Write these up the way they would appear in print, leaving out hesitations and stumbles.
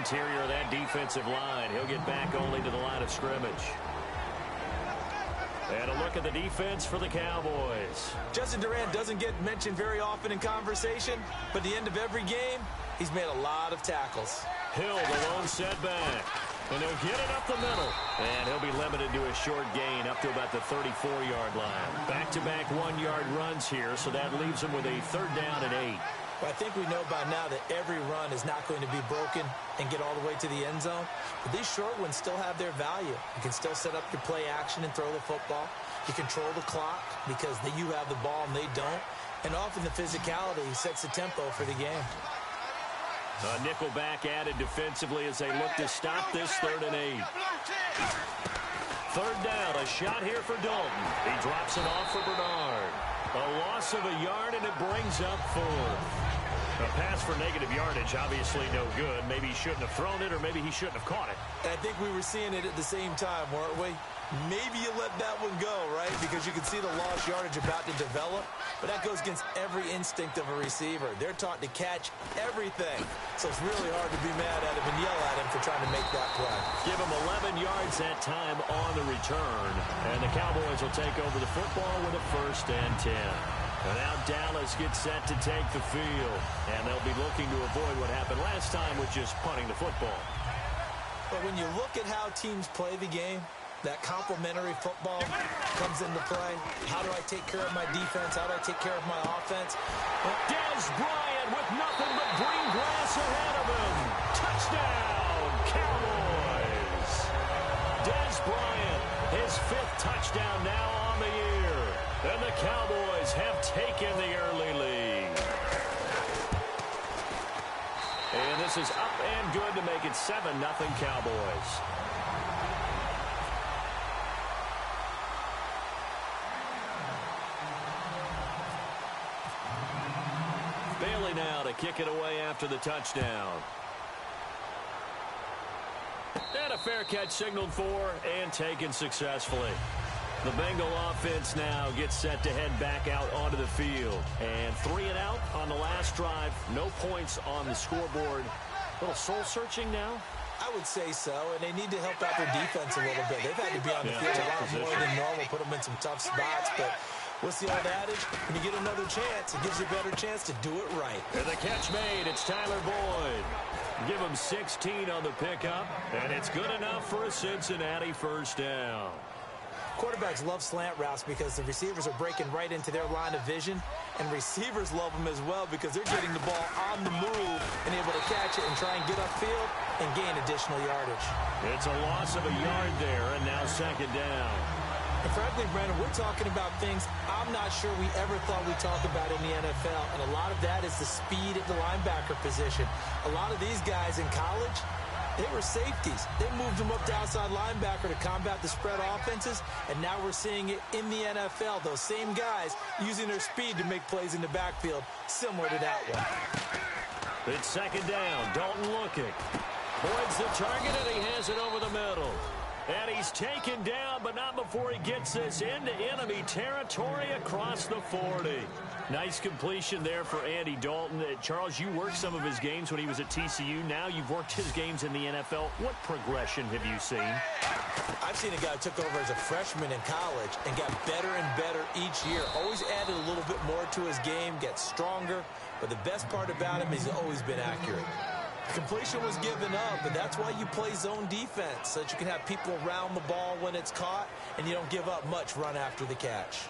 interior of that defensive line. He'll get back only to the line of scrimmage. And a look at the defense for the Cowboys. Justin Durant doesn't get mentioned very often in conversation, but at the end of every game, he's made a lot of tackles. Hill, the lone setback. And he'll get it up the middle. And he'll be limited to a short gain up to about the 34-yard line. Back-to-back one-yard runs here, so that leaves him with a 3rd down and 8. Well, I think we know by now that every run is not going to be broken and get all the way to the end zone. But these short ones still have their value. You can still set up your play action and throw the football. You control the clock because you have the ball and they don't. And often the physicality sets the tempo for the game. A nickel back added defensively as they look to stop this 3rd and 8. 3rd down, a shot here for Dalton. He drops it off for Bernard. A loss of a yard, and it brings up 4th. A pass for negative yardage, obviously no good. Maybe he shouldn't have thrown it, or maybe he shouldn't have caught it. I think we were seeing it at the same time, weren't we? Maybe you let that one go, right? Because you can see the lost yardage about to develop. But that goes against every instinct of a receiver. They're taught to catch everything. So it's really hard to be mad at him and yell at him for trying to make that play. Give him 11 yards that time on the return. And the Cowboys will take over the football with a 1st and 10. And now Dallas gets set to take the field. And they'll be looking to avoid what happened last time with just punting the football. But when you look at how teams play the game, that complementary football comes into play. How do I take care of my defense? How do I take care of my offense? Dez Bryant with nothing but green grass ahead of him. Touchdown, Cowboys. Dez Bryant, his 5th touchdown now on the year. And the Cowboys have taken the early lead. And this is up and good to make it 7-0 Cowboys. Bailey now to kick it away after the touchdown. And a fair catch signaled for and taken successfully. The Bengal offense now gets set to head back out onto the field. And 3 and out on the last drive. No points on the scoreboard. A little soul-searching now? I would say so, and they need to help out their defense a little bit. They've had to be on the field a lot more than normal, put them in some tough spots, but what's the old adage? When you get another chance, it gives you a better chance to do it right. And the catch made, it's Tyler Boyd. Give him 16 on the pickup, and it's good enough for a Cincinnati 1st down. Quarterbacks love slant routes because the receivers are breaking right into their line of vision, and receivers love them as well because they're getting the ball on the move and able to catch it and try and get upfield and gain additional yardage. It's a loss of a yard there, and now 2nd down. And frankly, Brandon, we're talking about things I'm not sure we ever thought we'd talk about in the NFL, and a lot of that is the speed at the linebacker position. A lot of these guys in college, they were safeties. They moved them up to outside linebacker to combat the spread offenses, and now we're seeing it in the NFL. Those same guys using their speed to make plays in the backfield, similar to that one. It's 2nd down. Dalton looking. Boyd's the target, and he has it over the middle. And he's taken down, but not before he gets this into enemy territory across the 40. Nice completion there for Andy Dalton. Charles, you worked some of his games when he was at TCU. Now you've worked his games in the NFL. What progression have you seen? I've seen a guy who took over as a freshman in college and got better and better each year. Always added a little bit more to his game, gets stronger. But the best part about him is he's always been accurate. Completion was given up, but that's why you play zone defense, so that you can have people around the ball when it's caught, and you don't give up much run after the catch.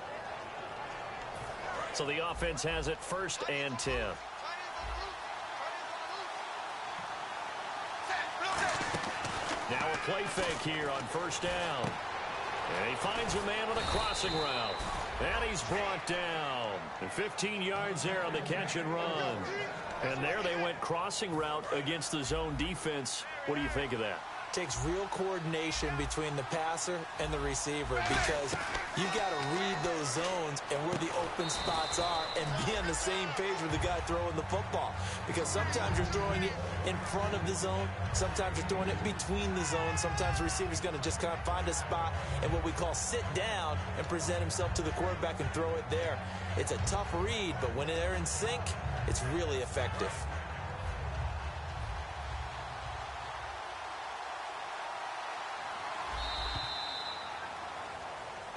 So the offense has it 1st and 10. Now a play fake here on 1st down. And he finds a man on a crossing route. And he's brought down. And 15 yards there on the catch and run. And there they went crossing route against the zone defense. What do you think of that? Takes real coordination between the passer and the receiver because you've got to read those zones and where the open spots are and be on the same page with the guy throwing the football. Because sometimes you're throwing it in front of the zone. Sometimes you're throwing it between the zones. Sometimes the receiver's going to just kind of find a spot and what we call sit down and present himself to the quarterback and throw it there. It's a tough read, but when they're in sync, it's really effective.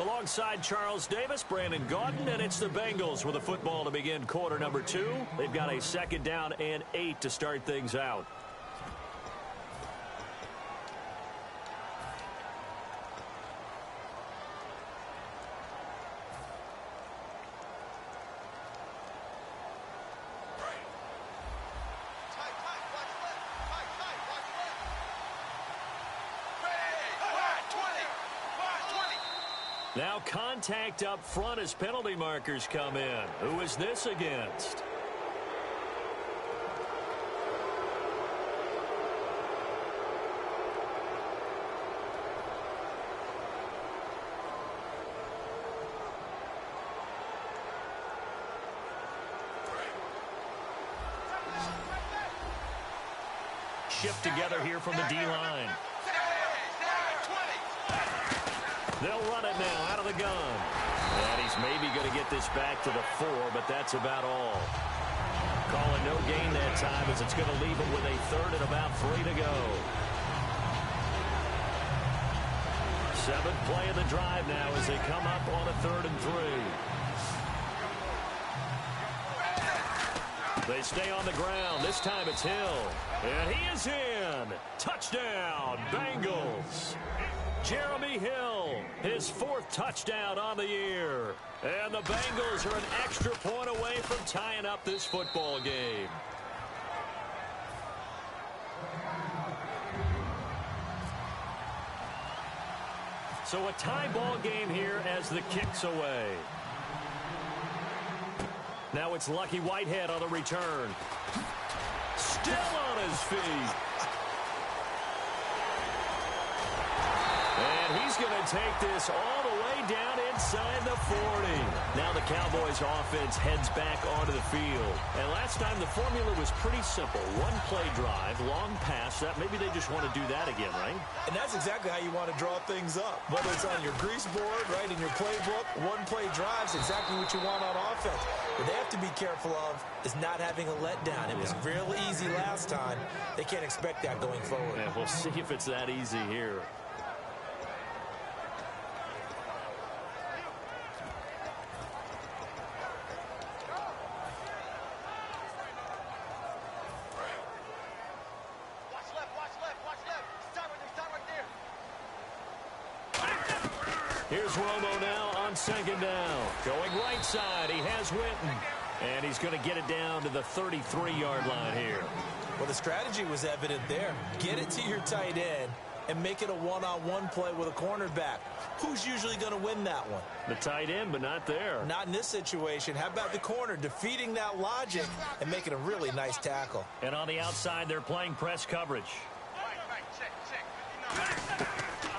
Alongside Charles Davis, Brandon Gaudin, and it's the Bengals with a football to begin quarter number 2. They've got a second down and 8 to start things out. Now contact up front as penalty markers come in. Who is this against? Shift together here from the D-line. They'll run it now out of the gun. And he's maybe going to get this back to the 4, but that's about all. Calling no gain that time as it's going to leave him with a third and about 3 to go. 7th play of the drive now as they come up on a 3rd and 3. They stay on the ground. This time it's Hill. And he is in. Touchdown, Bengals. Jeremy Hill, his 4th touchdown on the year. And the Bengals are an extra point away from tying up this football game. So a tie ball game here as the kick's away. Now it's Lucky Whitehead on the return. Still on his feet. And he's going to take this all the way down inside the 40. Now the Cowboys offense heads back onto the field. And last time the formula was pretty simple. 1-play drive, long pass. That maybe they just want to do that again, right? And that's exactly how you want to draw things up. Whether it's on your grease board, right, in your playbook, 1-play drives exactly what you want on offense. What they have to be careful of is not having a letdown. It was real easy last time. They can't expect that going forward. Yeah, we'll see if it's that easy here. Here's Romo now on 2nd down. Going right side, he has Witten. And he's going to get it down to the 33-yard line here. Well, the strategy was evident there. Get it to your tight end and make it a one-on-one play with a cornerback. Who's usually going to win that one? The tight end, but not there. Not in this situation. How about the corner defeating that logic and making a really nice tackle? And on the outside, they're playing press coverage.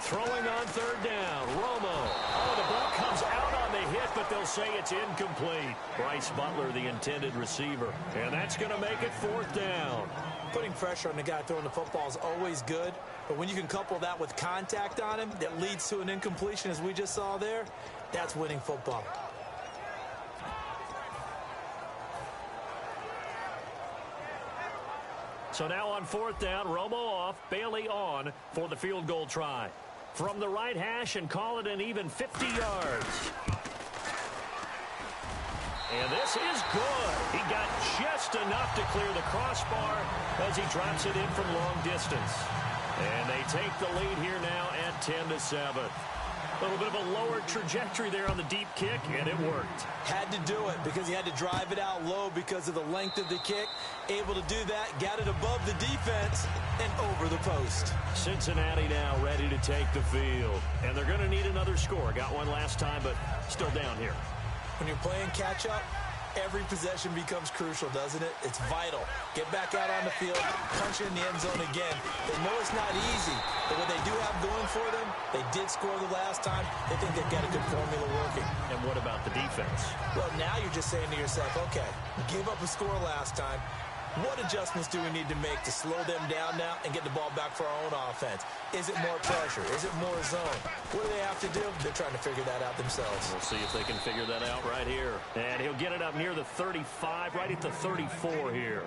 Throwing on 3rd down, Romo. Oh, the ball comes out on the hit, but they'll say it's incomplete. Bryce Butler, the intended receiver. And that's going to make it 4th down. Putting pressure on the guy throwing the football is always good, but when you can couple that with contact on him that leads to an incompletion, as we just saw there, that's winning football. So now on 4th down, Romo off, Bailey on for the field goal try. From the right hash and call it an even 50 yards. And this is good. He got just enough to clear the crossbar as he drops it in from long distance. And they take the lead here now at 10-7. A little bit of a lower trajectory there on the deep kick, and it worked. Had to do it because he had to drive it out low because of the length of the kick. Able to do that, got it above the defense and over the post. Cincinnati now ready to take the field. And they're going to need another score. Got one last time, but still down here. When you're playing catch-up, every possession becomes crucial, doesn't it? It's vital. Get back out on the field, punch it in the end zone again. They know it's not easy, but what they do have going for them, they did score the last time. They think they've got a good formula working. And what about the defense? Well, now you're just saying to yourself, okay, give up a score last time. What adjustments do we need to make to slow them down now and get the ball back for our own offense? Is it more pressure? Is it more zone? What do they have to do? They're trying to figure that out themselves. We'll see if they can figure that out right here. And he'll get it up near the 35, right at the 34 here.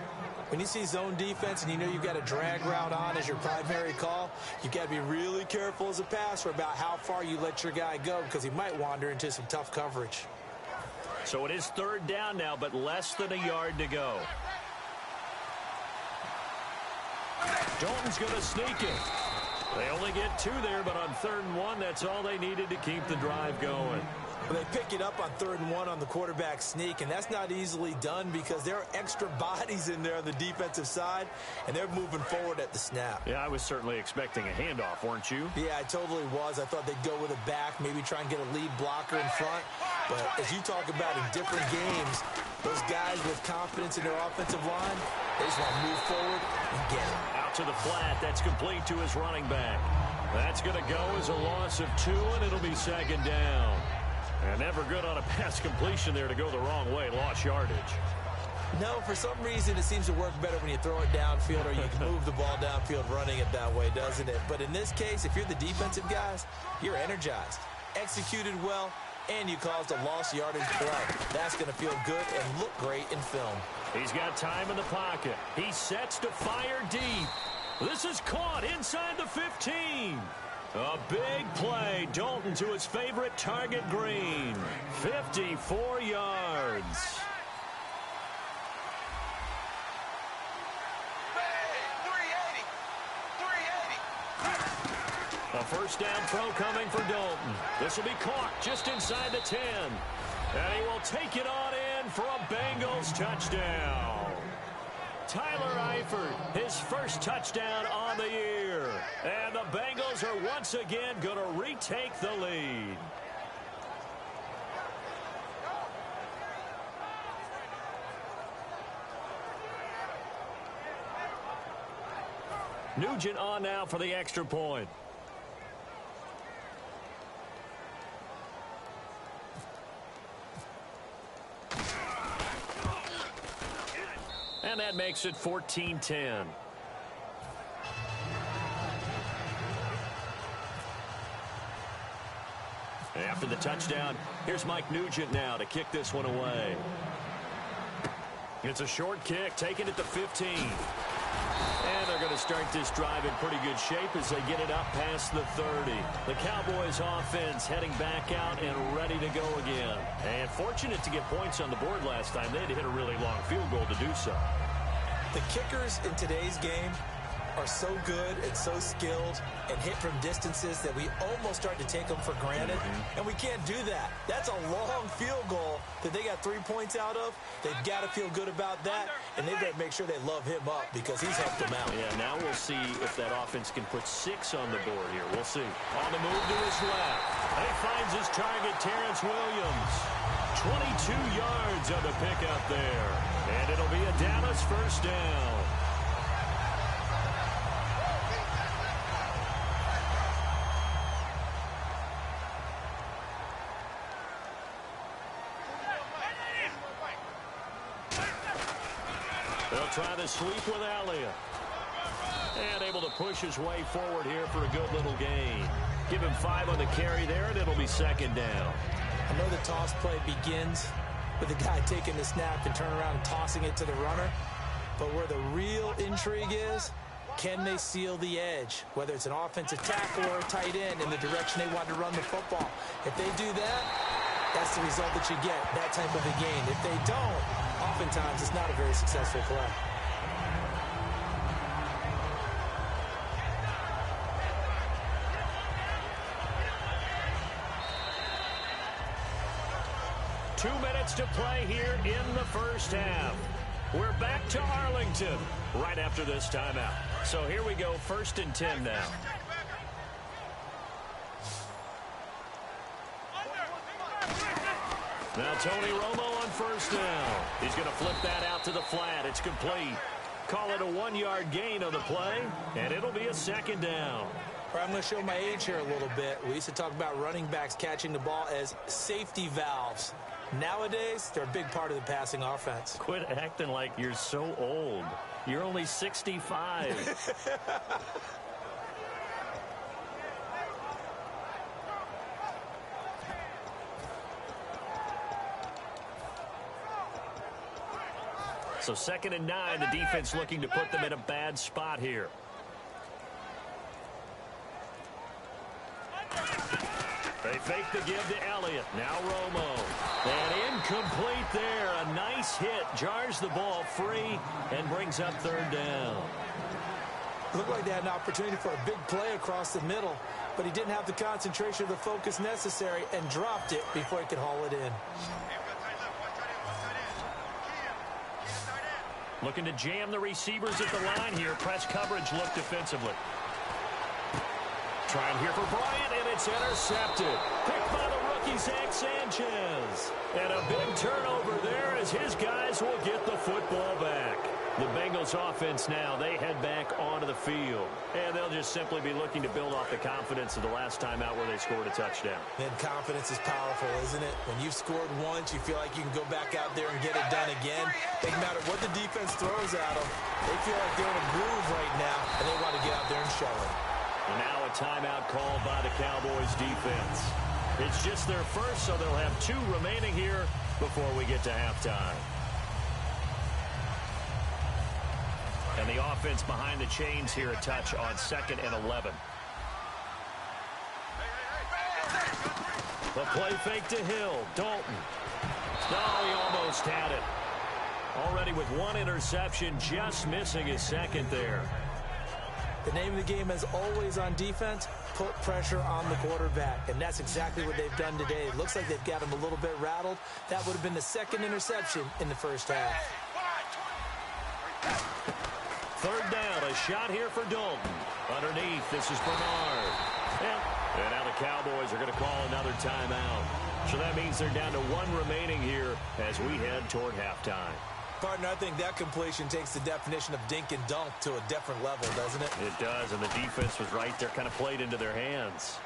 When you see zone defense and you know you've got a drag route on as your primary call, you've got to be really careful as a passer about how far you let your guy go because he might wander into some tough coverage. So it is third down now, but less than a yard to go. Dalton's going to sneak it. They only get 2 there, but on 3rd and 1, that's all they needed to keep the drive going. Well, they pick it up on 3rd and 1 on the quarterback sneak, and that's not easily done because there are extra bodies in there on the defensive side, and they're moving forward at the snap. Yeah, I was certainly expecting a handoff, weren't you? Yeah, I totally was. I thought they'd go with a back, maybe try and get a lead blocker in front. But as you talk about in different games, those guys with confidence in their offensive line, they just want to move forward and get it. Out to the flat. That's complete to his running back. That's going to go as a loss of 2, and it'll be 2nd down. And never good on a pass completion there to go the wrong way. Lost yardage. No, for some reason it seems to work better when you throw it downfield or you can move the ball downfield running it that way, doesn't it? But in this case, if you're the defensive guys, you're energized, executed well, and you caused a lost yardage play. That's going to feel good and look great in film. He's got time in the pocket. He sets to fire deep. This is caught inside the 15. A big play. Dalton to his favorite target, Green. 54 yards. A first down throw coming for Dalton. This will be caught just inside the 10. And he will take it on in for a Bengals touchdown. Tyler Eifert, his first touchdown on the year. And the Bengals are once again going to retake the lead. Nugent on now for the extra point. And that makes it 14-10. After the touchdown, here's Mike Nugent now to kick this one away. It's a short kick, taken at the 15. And they're going to start this drive in pretty good shape as they get it up past the 30. The Cowboys offense heading back out and ready to go again. And fortunate to get points on the board last time. They had to hit a really long field goal to do so. The kickers in today's game are so good and so skilled and hit from distances that we almost start to take them for granted. And we can't do that. That's a long field goal that they got 3 points out of. They've got to feel good about that, and they better make sure they love him up because he's helped them out. Yeah, now we'll see if that offense can put 6 on the board here. We'll see. On the move to his left. He finds his target, Terrence Williams. 22 yards on the pickup there. And it'll be a Dallas first down. They'll try the sweep with Elliott. And able to push his way forward here for a good little gain. Give him 5 on the carry there, and it'll be 2nd down. I know the toss play begins with the guy taking the snap and turning around and tossing it to the runner. But where the real intrigue is, can they seal the edge? Whether it's an offensive tackle or a tight end in the direction they want to run the football. If they do that, that's the result that you get, that type of a gain. If they don't, oftentimes it's not a very successful play. Two minutes to play here in the first half. We're back to Arlington right after this timeout. So here we go, 1st and 10 now. Now Tony Romo on first down. He's going to flip that out to the flat. It's complete. Call it a 1-yard gain on the play, and it'll be a 2nd down. I'm going to show my age here a little bit. We used to talk about running backs catching the ball as safety valves. Nowadays, they're a big part of the passing offense. Quit acting like you're so old. You're only 65. So 2nd and 9, the defense looking to put them in a bad spot here. They fake the give to Elliott. Now Romo. And incomplete there. A nice hit. Jars the ball free and brings up 3rd down. Looked like they had an opportunity for a big play across the middle, but he didn't have the concentration or the focus necessary and dropped it before he could haul it in. Looking to jam the receivers at the line here. Press coverage look defensively. Trying here for Bryant, and it's intercepted. Picked by the rookie, Zach Sanchez. And a big turnover there as his guys will get the football back. The Bengals offense now, they head back onto the field. And they'll just simply be looking to build off the confidence of the last time out where they scored a touchdown. And confidence is powerful, isn't it? When you've scored once, you feel like you can go back out there and get it done again. Doesn't matter what the defense throws at them. They feel like they're in a groove right now, and they want to get out there and show it. And now a timeout called by the Cowboys defense. It's just their first, so they'll have 2 remaining here before we get to halftime. And the offense behind the chains here, a touch on 2nd and 11. The play fake to Hill. Dalton. Oh, he almost had it. Already with 1 interception, just missing his 2nd there. The name of the game is always on defense, put pressure on the quarterback. And that's exactly what they've done today. It looks like they've got him a little bit rattled. That would have been the 2nd interception in the first half. 3rd down, a shot here for Dalton. Underneath, this is Bernard. And now the Cowboys are going to call another timeout. So that means they're down to 1 remaining here as we head toward halftime. Partner, I think that completion takes the definition of dink and dunk to a different level, doesn't it? It does, and the defense was right there, kind of played into their hands.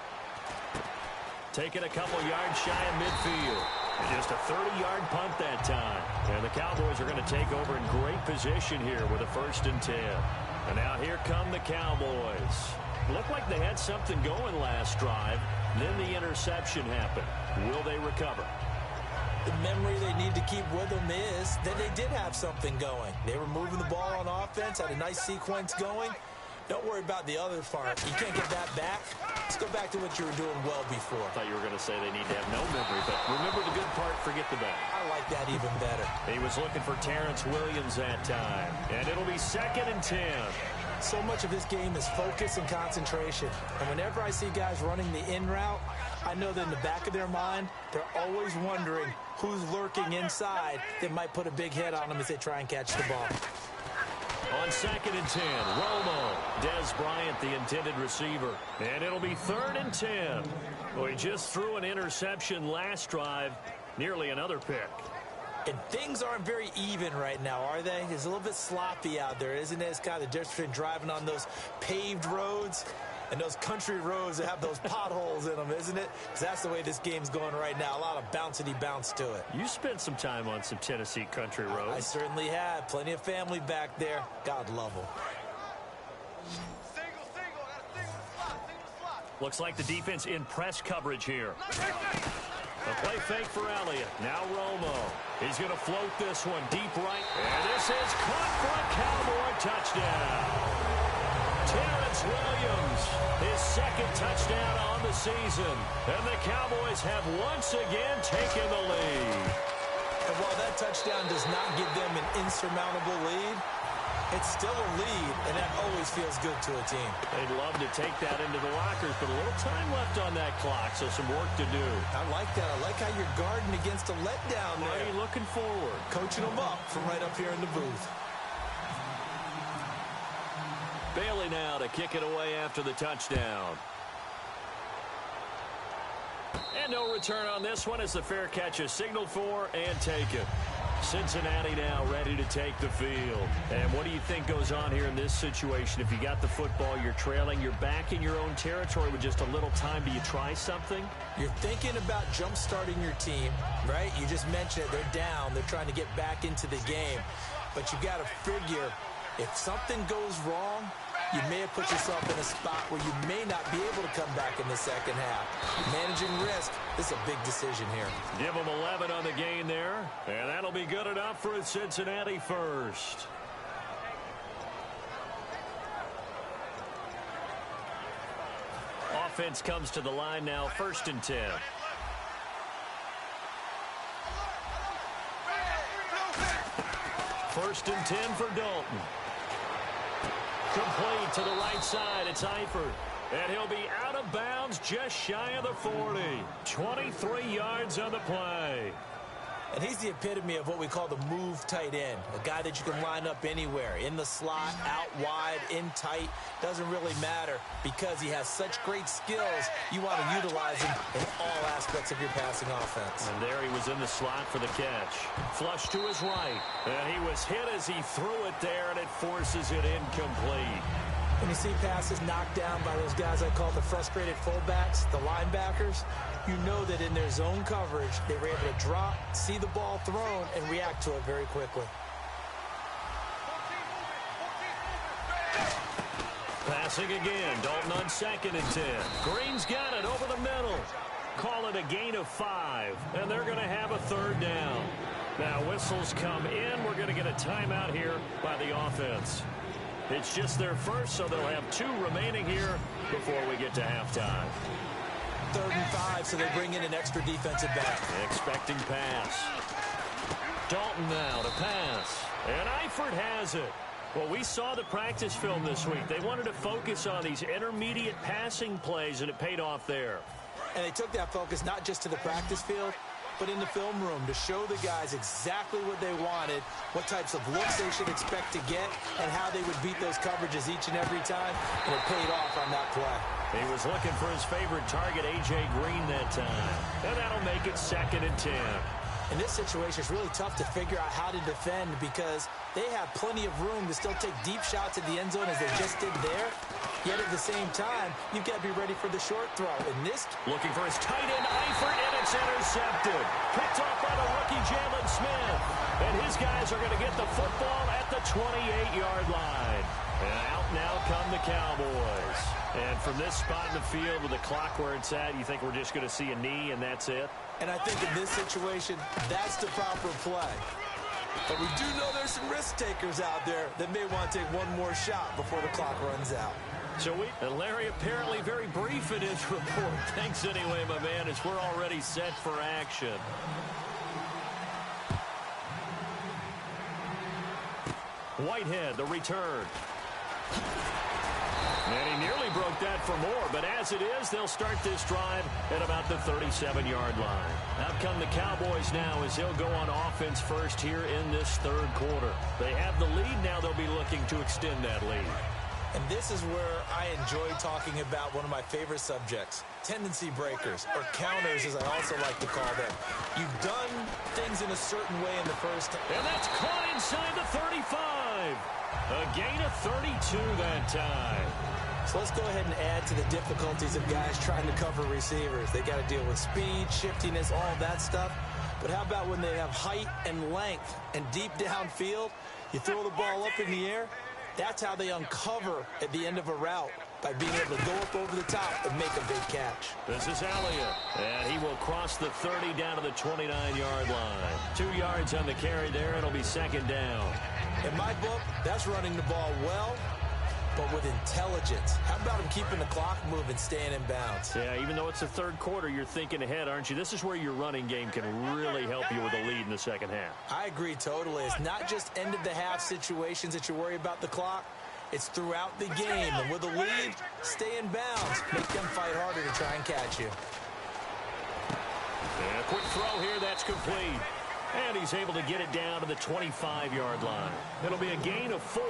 Taking a couple yards shy of midfield. And just a 30-yard punt that time. And the Cowboys are going to take over in great position here with a 1st and 10. And now here come the Cowboys. Looked like they had something going last drive. Then the interception happened. Will they recover? The memory they need to keep with them is that they did have something going. They were moving the ball on offense, had a nice sequence going. Don't worry about the other part. You can't get that back. Let's go back to what you were doing well before. I thought you were going to say they need to have no memory, but remember the good part, forget the bad. I like that even better. He was looking for Terrence Williams that time, and it'll be 2nd and 10. So much of this game is focus and concentration. And whenever I see guys running the in route, I know that in the back of their mind, they're always wondering who's lurking inside that might put a big hit on them as they try and catch the ball. On 2nd and 10, Romo. Des Bryant, the intended receiver. And it'll be 3rd and 10. Well, he just threw an interception last drive. Nearly another pick. And things aren't very even right now, are they? It's a little bit sloppy out there, isn't it? It's kind of the difference between driving on those paved roads and those country roads that have those potholes in them, isn't it? Because that's the way this game's going right now. A lot of bouncy bounce to it. You spent some time on some Tennessee country roads. I certainly have. Plenty of family back there. God love them. Looks like the defense in press coverage here. A play fake for Elliott. Now Romo. He's going to float this one deep right. And this is caught for a Cowboy touchdown. Terrence Williams, his 2nd touchdown on the season. And the Cowboys have once again taken the lead. And while that touchdown does not give them an insurmountable lead, it's still a lead, and that always feels good to a team. They'd love to take that into the lockers, but a little time left on that clock, so some work to do. I like that. I like how you're guarding against a letdown there. Are you looking forward? Coaching them up from right up here in the booth. Bailey now to kick it away after the touchdown. And no return on this one as the fair catch is signaled for and taken. Cincinnati now ready to take the field. And what do you think goes on here in this situation? If you got the football, you're trailing, you're back in your own territory with just a little time. Do you try something? You're thinking about jump-starting your team, right? You just mentioned it. They're down. They're trying to get back into the game. But you got to figure if something goes wrong, you may have put yourself in a spot where you may not be able to come back in the second half. Managing risk, this is a big decision here. Give them 11 on the gain there, and that'll be good enough for a Cincinnati first. Offense comes to the line now, 1st and 10. First and 10 for Dalton. Complete to the right side. It's Eifert. And he'll be out of bounds just shy of the 40. 23 yards on the play. And he's the epitome of what we call the move tight end. A guy that you can line up anywhere. In the slot, out wide, in tight. Doesn't really matter because he has such great skills. You want to utilize him in all aspects of your passing offense. And there he was in the slot for the catch. Flush to his right. And he was hit as he threw it there, and it forces it incomplete. When you see passes knocked down by those guys I call the frustrated fullbacks, the linebackers, you know that in their zone coverage, they were able to drop, see the ball thrown, and react to it very quickly. Passing again. Dalton on 2nd and 10. Green's got it over the middle. Call it a gain of 5, and they're going to have a 3rd down. Now whistles come in. We're going to get a timeout here by the offense. It's just their first, so they'll have 2 remaining here before we get to halftime. 3rd and 5, so they bring in an extra defensive back. Expecting pass. Dalton now to pass. And Eifert has it. Well, we saw the practice film this week. They wanted to focus on these intermediate passing plays, and it paid off there. And they took that focus not just to the practice field, but in the film room to show the guys exactly what they wanted, what types of looks they should expect to get, and how they would beat those coverages each and every time, and it paid off on that play. He was looking for his favorite target, A.J. Green, that time. And that'll make it 2nd and 10. In this situation, it's really tough to figure out how to defend because they have plenty of room to still take deep shots at the end zone as they just did there. Yet at the same time, you've got to be ready for the short throw. In this, looking for his tight end, Eifert, and it's intercepted. Picked off by the rookie, Jalen Smith. And his guys are going to get the football at the 28-yard line. And out now come the Cowboys. And from this spot in the field with the clock where it's at, you think we're just going to see a knee and that's it? And I think in this situation, that's the proper play. But we do know there's some risk takers out there that may want to take one more shot before the clock runs out. And Larry apparently very brief in his report. Thanks anyway, my man, as we're already set for action. Whitehead, the return. And he nearly broke that for more, but as it is, they'll start this drive at about the 37-yard line. Out come the Cowboys now as he'll go on offense first here in this 3rd quarter. They have the lead. Now they'll be looking to extend that lead. And this is where I enjoy talking about one of my favorite subjects, tendency breakers, or counters as I also like to call them. You've done things in a certain way in the first. And that's caught inside the 35. A gain of 32 that time. So let's go ahead and add to the difficulties of guys trying to cover receivers. They got to deal with speed, shiftiness, all that stuff. But how about when they have height and length and deep downfield? You throw the ball up in the air. That's how they uncover at the end of a route, by being able to go up over the top and make a big catch. This is Elliott, and he will cross the 30 down to the 29-yard line. 2 yards on the carry there. It'll be 2nd down. In my book, that's running the ball well, but with intelligence. How about him keeping the clock moving, staying in bounds? Yeah, even though it's the 3rd quarter, you're thinking ahead, aren't you? This is where your running game can really help you with a lead in the 2nd half. I agree totally. It's not just end-of-the-half situations that you worry about the clock. It's throughout the game. And with a lead, stay in bounds. Make them fight harder to try and catch you. And a quick throw here. That's complete. And he's able to get it down to the 25-yard line. It'll be a gain of 4.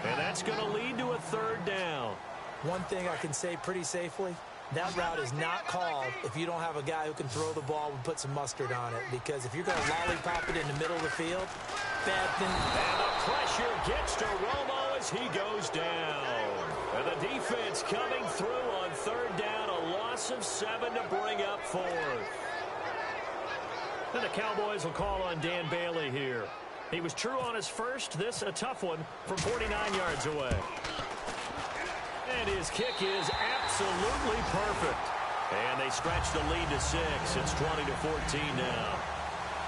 And that's going to lead to a 3rd down. One thing I can say pretty safely, That route is not called if you don't have a guy who can throw the ball and put some mustard on it, because if you're going to lollipop it in the middle of the field, bad thing. And the pressure gets to Romo as he goes down. And the defense coming through on third down, a loss of 7 to bring up fourth. And the Cowboys will call on Dan Bailey here. He was true on his first. This a tough one from 49 yards away. And his kick is absolutely perfect. And they stretch the lead to 6. It's 20-14 now.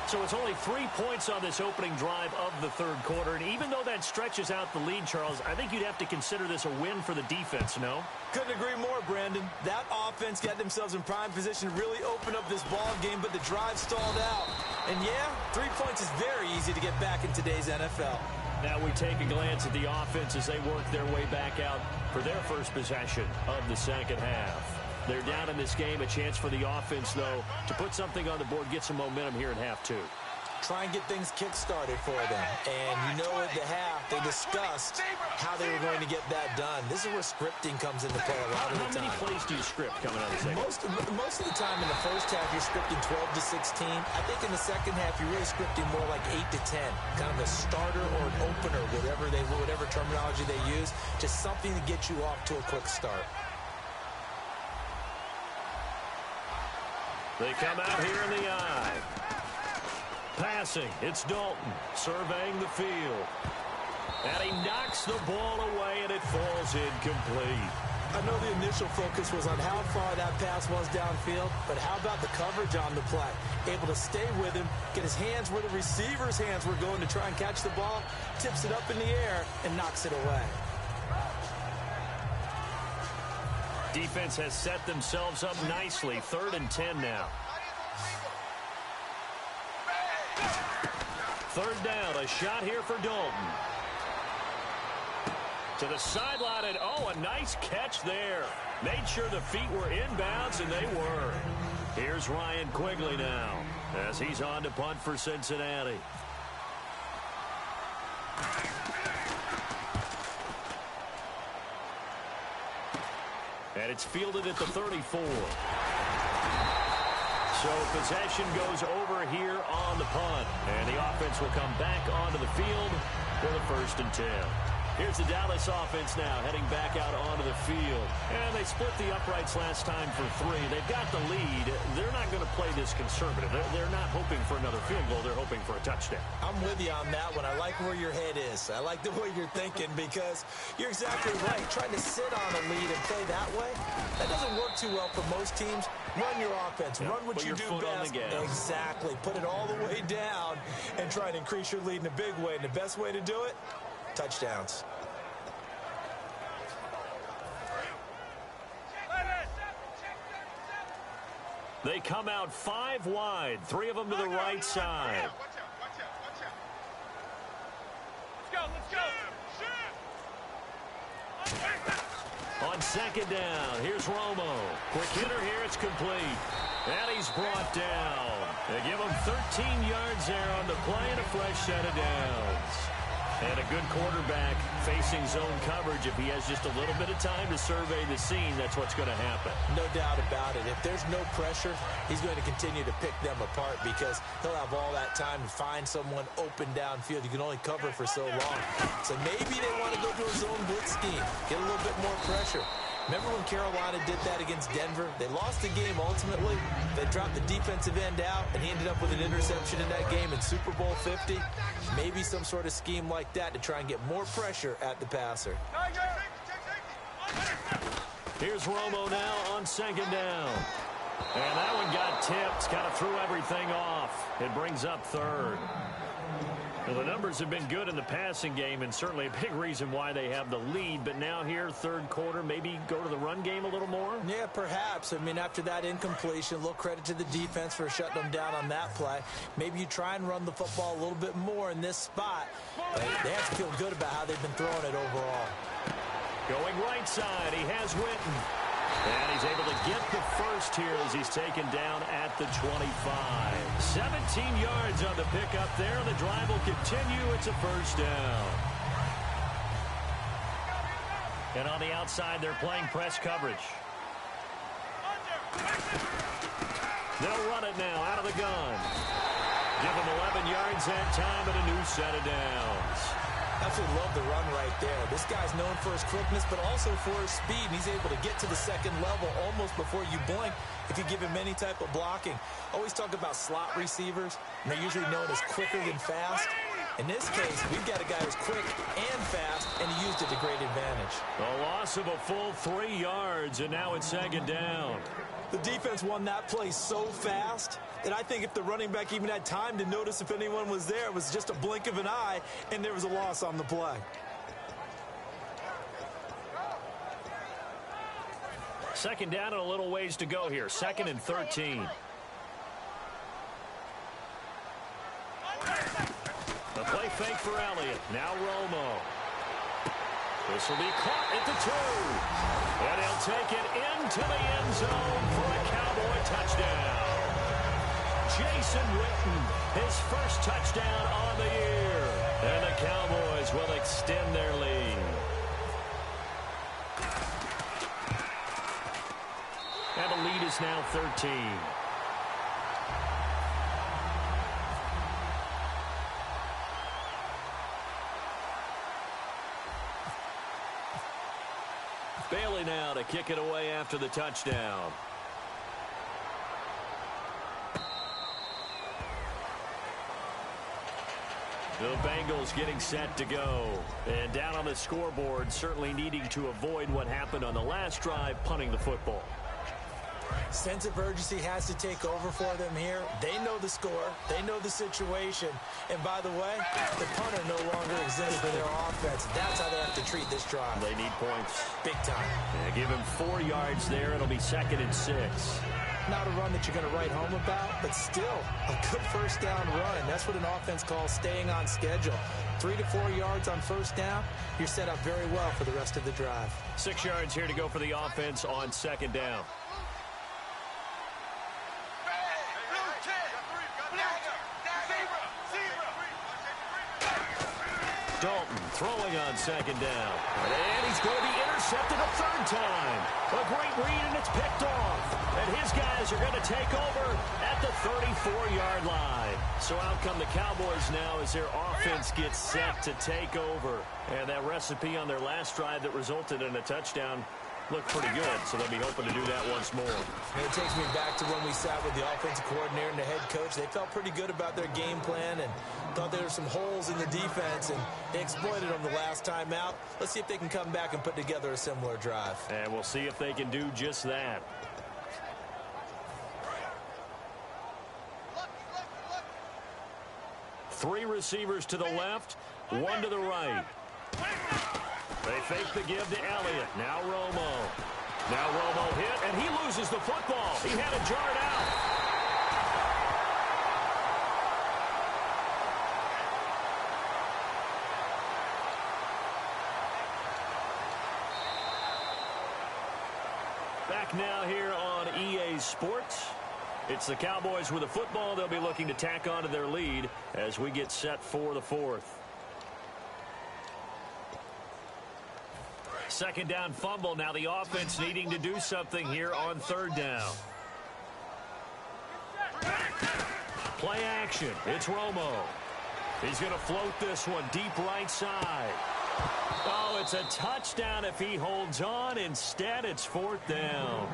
So it's only 3 points on this opening drive of the third quarter. And even though that stretches out the lead, Charles, I think you'd have to consider this a win for the defense, no? Couldn't agree more, Brandon. That offense got themselves in prime position to really open up this ball game, but the drive stalled out. And yeah, 3 points is very easy to get back in today's NFL. Now we take a glance at the offense as they work their way back out for their first possession of the second half. They're down in this game. A chance for the offense, though, to put something on the board, get some momentum here in half two. Try and get things kick-started for them. And you know at the half, they discussed how they were going to get that done. This is where scripting comes into play a lot of the time. How many plays do you script coming out of the second? Most of the time in the first half, you're scripting 12 to 16. I think in the second half, you're really scripting more like 8 to 10. Kind of a starter or an opener, whatever terminology they use. Just something to get you off to a quick start. They come out here in the eye. Passing, it's Dalton surveying the field. And he knocks the ball away, and it falls incomplete. I know the initial focus was on how far that pass was downfield, but how about the coverage on the play? Able to stay with him, get his hands where the receiver's hands were going to try and catch the ball, tips it up in the air, and knocks it away. Defense has set themselves up nicely. 3rd and 10 now. 3rd down, a shot here for Dalton. To the sideline, and a nice catch there. Made sure the feet were inbounds, and they were. Here's Ryan Quigley now as he's on to punt for Cincinnati. And it's fielded at the 34. So possession goes over here on the punt. And the offense will come back onto the field for the 1st and 10. Here's the Dallas offense now heading back out onto the field. And they split the uprights last time for 3. They've got the lead. They're not going to play this conservative. They're not hoping for another field goal. They're hoping for a touchdown. I'm with you on that one. I like where your head is. I like the way you're thinking, because you're exactly right. Trying to sit on a lead and play that way, that doesn't work too well for most teams. Run your offense. Yep. Run what you do best. Exactly. Put it all the way down and try and increase your lead in a big way. And the best way to do it, touchdowns. They come out 5 wide, 3 of them to the right side. Let's go. On 2nd down, here's Romo. Quick hitter here, it's complete. And he's brought down. They give him 13 yards there on the play and a fresh set of downs. And a good quarterback facing zone coverage. If he has just a little bit of time to survey the scene, that's what's going to happen. No doubt about it. If there's no pressure, he's going to continue to pick them apart, because he'll have all that time to find someone open downfield. You can only cover for so long. So maybe they want to go to a zone blitz scheme, get a little bit more pressure. Remember when Carolina did that against Denver? They lost the game ultimately. They dropped the defensive end out, and he ended up with an interception in that game in Super Bowl 50. Maybe some sort of scheme like that to try and get more pressure at the passer. Here's Romo now on 2nd down. And that one got tipped, kind of threw everything off. It brings up 3rd. Well, the numbers have been good in the passing game, and certainly a big reason why they have the lead. But now here, 3rd quarter, maybe go to the run game a little more? Yeah, perhaps. I mean, after that incompletion, a little credit to the defense for shutting them down on that play. Maybe you try and run the football a little bit more in this spot. But they have to feel good about how they've been throwing it overall. Going right side, he has Witten. And he's able to get the first here as he's taken down at the 25. 17 yards on the pickup there. The drive will continue. It's a 1st down. And on the outside, they're playing press coverage. They'll run it now out of the gun. Give him 11 yards that time and a new set of downs. Absolutely love the run right there. This guy's known for his quickness, but also for his speed. And he's able to get to the second level almost before you blink if you give him any type of blocking. Always talk about slot receivers, and they're usually known as quicker than fast. In this case, we've got a guy who's quick and fast, and he used it to great advantage. A loss of a full 3 yards, and now it's second down. The defense won that play so fast that I think if the running back even had time to notice if anyone was there, it was just a blink of an eye, and there was a loss on the play. Second down and a little ways to go here. 2nd and 13. The play fake for Elliott. Now Romo. This will be caught at the 2. And he'll take it into the end zone for a Cowboy touchdown. Jason Witten, his first touchdown on the year. And the Cowboys will extend their lead. And the lead is now 13. Bailey now to kick it away after the touchdown. The Bengals getting set to go. And down on the scoreboard, certainly needing to avoid what happened on the last drive, punting the football. Sense of urgency has to take over for them here. They know the score. They know the situation. And by the way, the punter no longer exists for their offense. That's how they have to treat this drive. They need points. Big time. Yeah, give him 4 yards there. It'll be 2nd and 6. Not a run that you're going to write home about, but still a good first down run. That's what an offense calls staying on schedule. 3 to 4 yards on first down, you're set up very well for the rest of the drive. 6 yards here to go for the offense on 2nd down. Dalton throwing on 2nd down. And he's going to be intercepted a 3rd time. A great read, and it's picked off. And his guys are going to take over at the 34-yard line. So out come the Cowboys now as their offense gets set to take over. And that recipe on their last drive that resulted in a touchdown looked pretty good, so they'll be hoping to do that once more. And it takes me back to when we sat with the offensive coordinator and the head coach. They felt pretty good about their game plan and thought there were some holes in the defense, and they exploited them the last time out. Let's see if they can come back and put together a similar drive. And we'll see if they can do just that. Three receivers to the left, one to the right. They fake the give to Elliott. Now Romo. Now Romo hit, and he loses the football. He had it jarred out. Back now here on EA Sports. It's the Cowboys with the football. They'll be looking to tack on to their lead as we get set for the 4th. 2nd down fumble. Now the offense needing to do something here on 3rd down. Play action. It's Romo. He's going to float this one deep right side. Oh, it's a touchdown if he holds on. Instead, it's 4th down.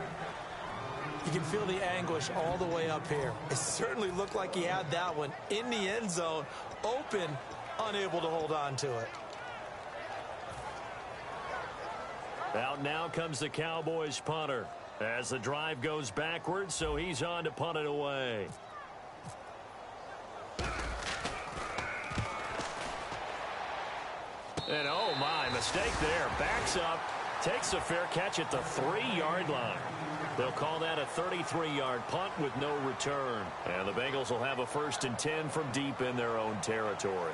You can feel the anguish all the way up here. It certainly looked like he had that one in the end zone, open, unable to hold on to it. Out now comes the Cowboys punter as the drive goes backwards, so he's on to punt it away. And oh my, mistake there. Backs up, takes a fair catch at the 3-yard line. They'll call that a 33-yard punt with no return. And the Bengals will have a 1st and 10 from deep in their own territory.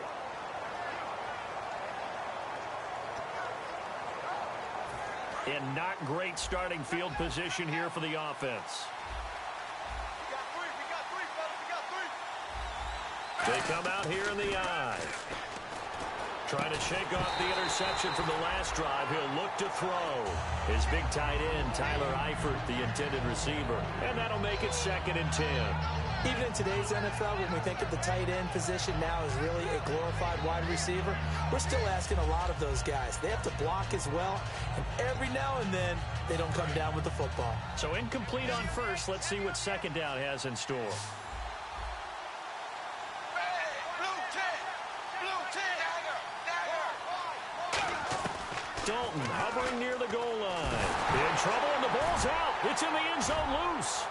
In not great starting field position here for the offense. They come out here in the eye. Trying to shake off the interception from the last drive. He'll look to throw. His big tight end, Tyler Eifert, the intended receiver. And that'll make it 2nd and 10. Even in today's NFL, when we think of the tight end position now as really a glorified wide receiver, we're still asking a lot of those guys. They have to block as well, and every now and then, they don't come down with the football. So incomplete on first. Let's see what 2nd down has in store. Dalton hovering near the goal line. In trouble, and the ball's out. It's in the end zone loose.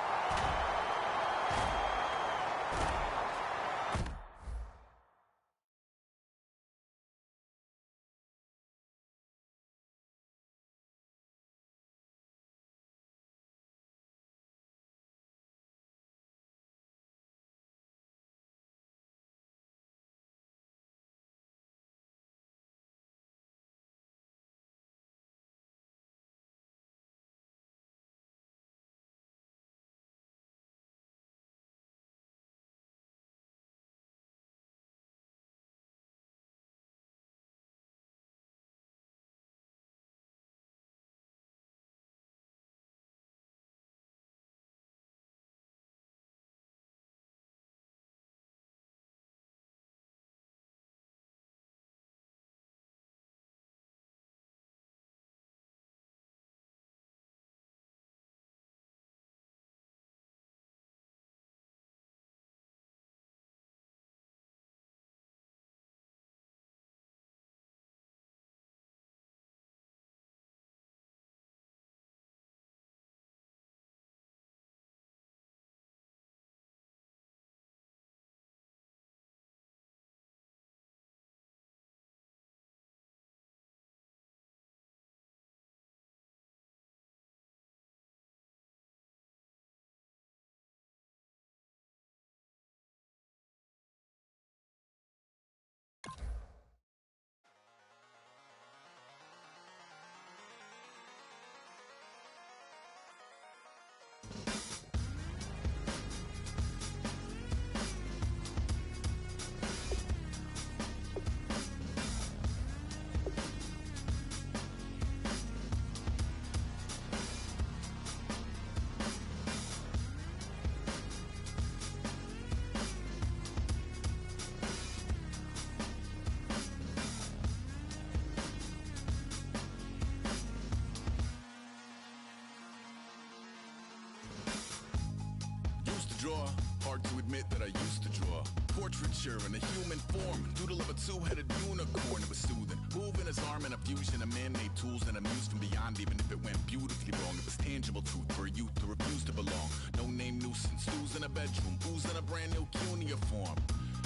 Draw. Hard to admit that I used to draw. Portraiture in a human form. Doodle of a two-headed unicorn. It was soothing. Moving his arm in a fusion of man-made tools and amused from beyond. Even if it went beautifully wrong, it was tangible truth for a youth to refuse to belong. No name nuisance. Who's in a bedroom? Who's in a brand new cuneiform?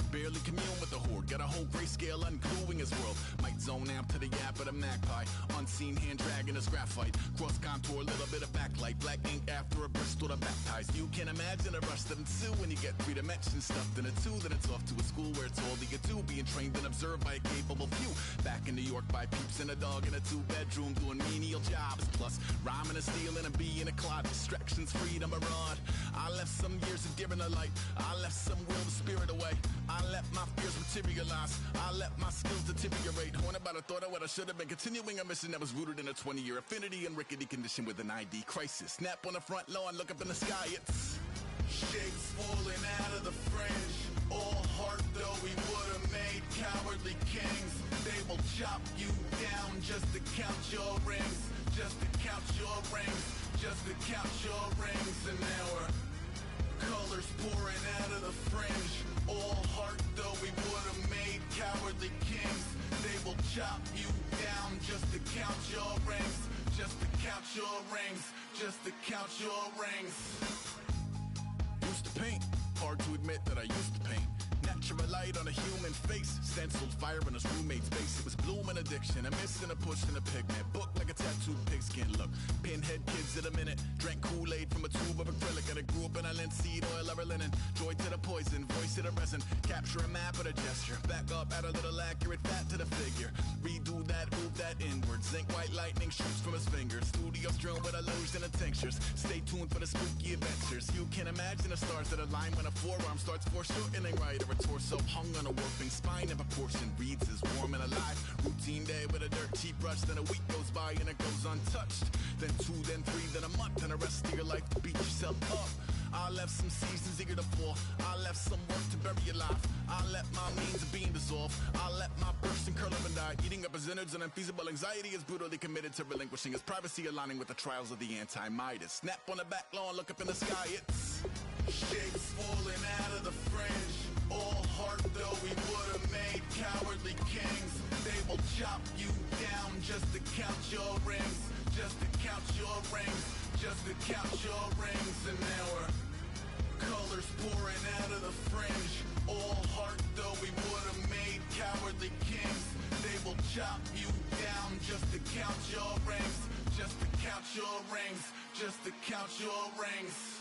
Barely commune with the horde. Got a whole grayscale ungluing his world. Might zone out to the yap of the magpie. Unseen hand dragging his graphite. Cross contour, little bit of backlight. Black ink after a Bristol to baptize. You can imagine a rush that ensue when you get 3 dimensions stuffed in a 2. Then it's off to a school where it's all you get to. Being trained and observed by a capable few. Back in New York by peeps and a dog in a 2-bedroom doing menial jobs. Plus rhyming and stealing and being a clod. Distractions, freedom, a rod. I left some years of deer in the light. I left some will the spirit away. I let my fears materialize. I let my skills deteriorate. Horn about a thought of what I should have been. Continuing a mission that was rooted in a 20-year affinity and rickety condition with an ID crisis. Snap on the front lawn, look up in the sky. It's shapes falling out of the fringe. All heart though we would have made cowardly kings. They will chop you down just to count your rings. Just to count your rings. Just to count your rings. And now we're colors pouring out of the fringe. All heart though we would have made cowardly kings. They will chop you down just to count your rings. Just to count your rings. Just to count your rings. Used to paint. Hard to admit that I used to paint. Natural light on a human face. Stenciled fire in his roommate's face. It was blooming addiction. A miss and a push and a pigment. Book like a tattooed pigskin look. Pinhead kids in a minute. Drank Kool-Aid from a tube of acrylic. And I grew up in a linseed oil or a linen. Joy to the poison. Voice to the resin. Capture a map of a gesture. Back up, add a little accurate fat to the figure. Redo that, move that inward. Zinc white lightning shoots from his fingers. Studio strewn with a lotion and tinctures. Stay tuned for the spooky adventures. You can imagine the stars that align when a forearm starts foreshortening right, or a torso hung on a warping spine in proportion reads as warm and alive. Routine day with a dirt cheap brush, then a week goes by and it goes untouched. Then 2, then 3, then a month, and the rest of your life to beat yourself up. I left some seasons eager to fall. I left some work to bury alive. I let my means of being dissolved. I let my person curl up and die. Eating up his innards and unfeasible anxiety is brutally committed to relinquishing his privacy, aligning with the trials of the anti-Midas. Snap on the back lawn, look up in the sky, it's shapes falling out of the fringe. All heart though we would have made cowardly kings. They will chop you down just to count your rings. Just to count your rings. Just to count your rings. And now we're colors pouring out of the fringe. All heart though we would have made cowardly kings. They will chop you down just to count your rings. Just to count your rings. Just to count your rings.